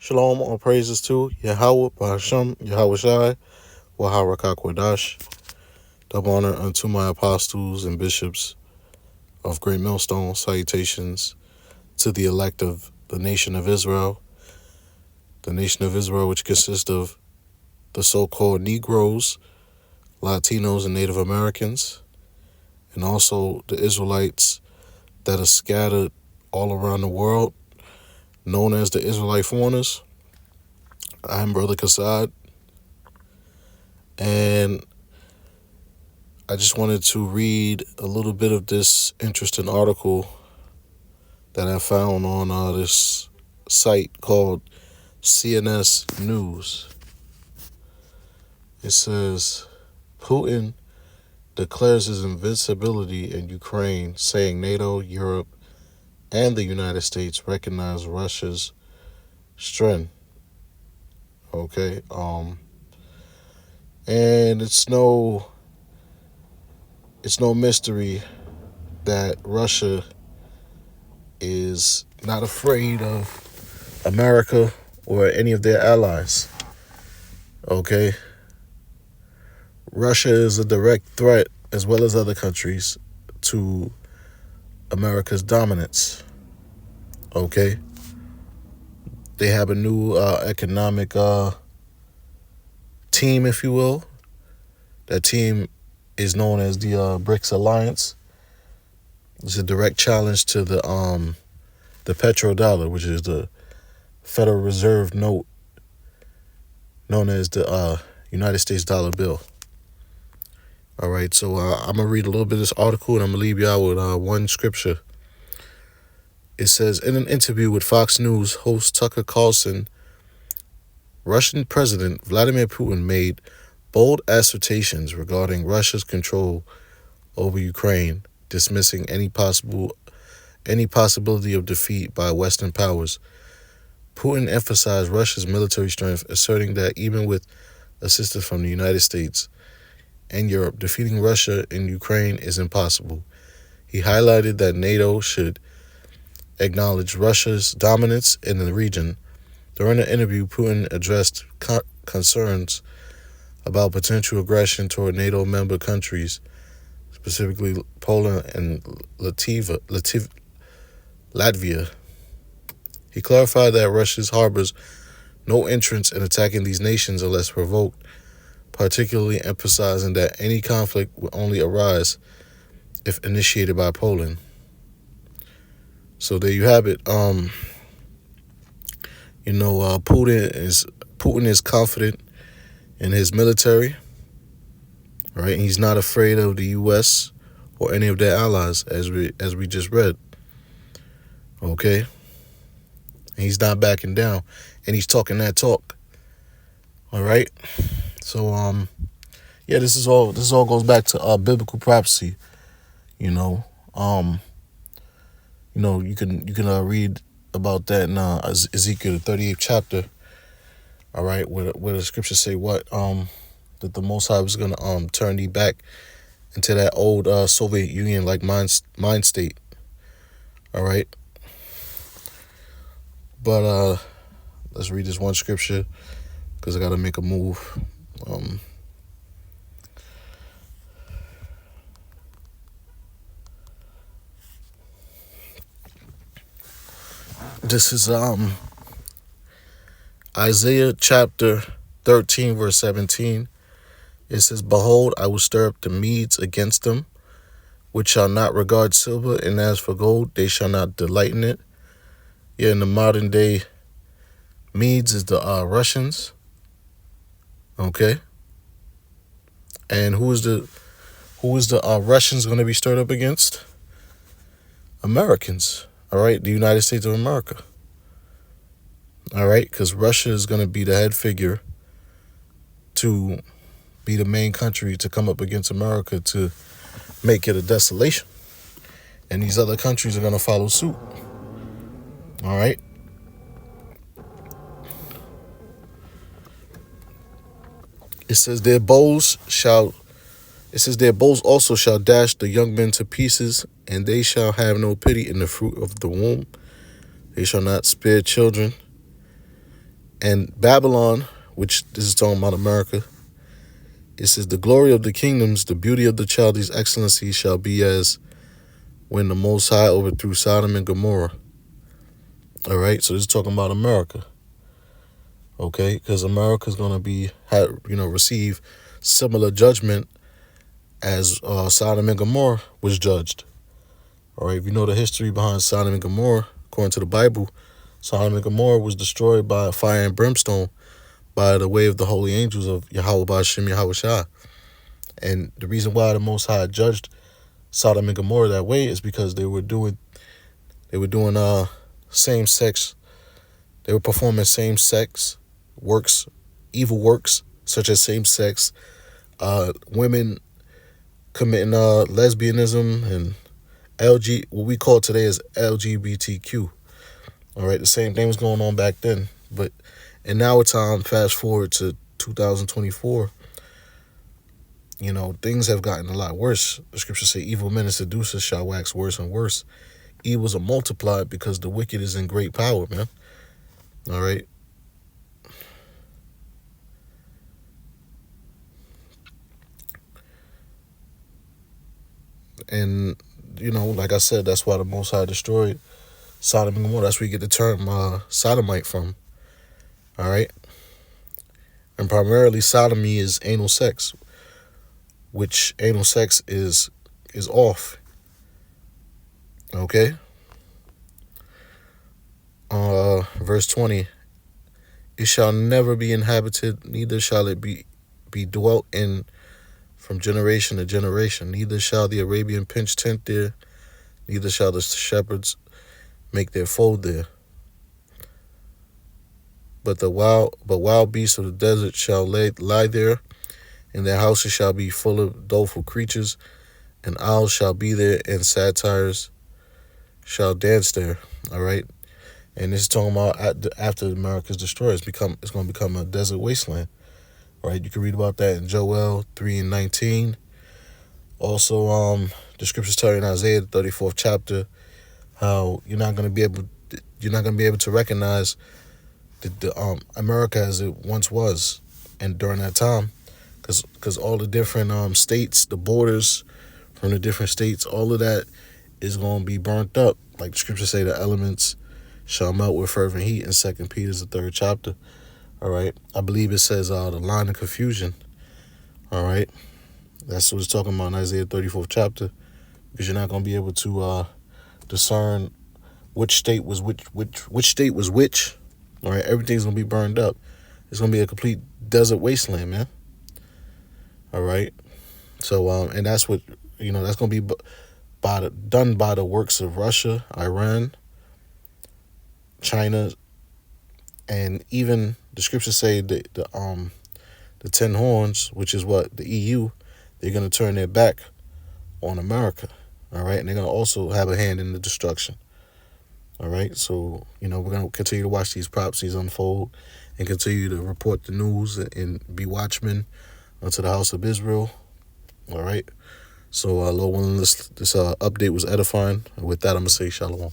Shalom, all praises to Yahweh, Bahasham, Yahweh Shai, Waharakah Kwadash. Double honor unto my apostles and bishops of Great Millstone. Salutations to the elect of the nation of Israel. The nation of Israel, which consists of the so-called Negroes, Latinos, and Native Americans, and also the Israelites that are scattered all around the world, known as the Israelite foreigners. I'm Brother Kassad, and I just wanted to read a little bit of this interesting article that I found on this site called CNS News. It says, Putin declares his invincibility in Ukraine, saying NATO, Europe, and the United States recognize Russia's strength. Okay, and it's no mystery that Russia is not afraid of America or any of their allies. Okay, Russia is a direct threat, as well as other countries, to America's dominance. Okay, they have a new economic team, if you will. That team is known as the BRICS Alliance. It's a direct challenge to the petrodollar, which is the Federal Reserve note, known as the United States dollar bill. All right, so I'm going to read a little bit of this article, and I'm going to leave y'all with one scripture. It says, in an interview with Fox News host Tucker Carlson, Russian President Vladimir Putin made bold assertions regarding Russia's control over Ukraine, dismissing any possibility of defeat by Western powers. Putin emphasized Russia's military strength, asserting that even with assistance from the United States and Europe, defeating Russia in Ukraine is impossible. He highlighted that NATO should acknowledge Russia's dominance in the region. During the interview, Putin addressed concerns about potential aggression toward NATO member countries, specifically Poland and Latvia. He clarified that Russia harbors no interest in attacking these nations unless provoked, particularly emphasizing that any conflict will only arise if initiated by Poland. So there you have it. Putin is confident in his military, right? And he's not afraid of the U.S. or any of their allies, as we just read. Okay, and he's not backing down, and he's talking that talk. All right, so this all goes back to biblical prophecy. You can read about that in Ezekiel the 38th chapter. All right, where the scriptures say what that the Most High was gonna turn thee back into that old Soviet Union like mind state. All right, but let's read this one scripture because I gotta make a move. This is Isaiah chapter 13, verse 17. It says, behold, I will stir up the Medes against them, which shall not regard silver, and as for gold, they shall not delight in it. Yeah, in the modern day, Medes is the Russians. Okay. And who is the Russians going to be stirred up against? Americans. All right, the United States of America. All right, because Russia is going to be the head figure to be the main country to come up against America to make it a desolation. And these other countries are going to follow suit. All right. It says their bows also shall dash the young men to pieces, and they shall have no pity in the fruit of the womb. They shall not spare children. And Babylon, which this is talking about America, it says, the glory of the kingdoms, the beauty of the Chaldees' excellency shall be as when the Most High overthrew Sodom and Gomorrah. All right, so this is talking about America. Okay, because America's going to receive similar judgment as Sodom and Gomorrah was judged. All right, if you know the history behind Sodom and Gomorrah, according to the Bible, Sodom and Gomorrah was destroyed by fire and brimstone by the way of the holy angels of Yahweh Ba'ashem Yahweh Shai. And the reason why the Most High judged Sodom and Gomorrah that way is because they were doing same sex. They were performing same sex works, evil works such as same sex, women committing lesbianism and what we call today as LGBTQ. All right, the same thing was going on back then, but in our time, fast forward to 2024, things have gotten a lot worse. The scriptures say, evil men and seducers shall wax worse and worse. Evils are multiplied because the wicked is in great power, man. All right. And, like I said, that's why the Most High destroyed Sodom and Gomorrah. That's where you get the term sodomite from. All right. And primarily sodomy is anal sex, which anal sex is off. Okay. Verse 20. It shall never be inhabited, neither shall it be dwelt in from generation to generation. Neither shall the Arabian pinch tent there, neither shall the shepherds make their fold there. But wild beasts of the desert shall lie there, and their houses shall be full of doleful creatures, and owls shall be there, and satyrs shall dance there. All right, and this is talking about after America is destroyed, it's going to become a desert wasteland. All right, you can read about that in Joel 3:19. Also, the scriptures tell you in Isaiah, the 34th chapter, how you're not going to be able to recognize the America as it once was, and during that time, because all the different states, the borders from the different states, all of that is going to be burnt up. Like the scriptures say, the elements shall melt with fervent heat in 2 Peter's the 3rd chapter. All right, I believe it says the line of confusion. All right, that's what it's talking about in Isaiah 34th chapter, because you're not going to be able to discern which state was which state was which. All right, everything's going to be burned up. It's going to be a complete desert wasteland, man. All right, so and that's what that's going to be done by the works of Russia, Iran, China, and even the scriptures say the 10 horns, which is what the EU, they're going to turn their back on America. All right, and they're going to also have a hand in the destruction. All right, so we're going to continue to watch these prophecies unfold and continue to report the news and be watchmen unto the house of Israel. All right, so Lord willing, this update was edifying, and with that, I'm going to say shalom.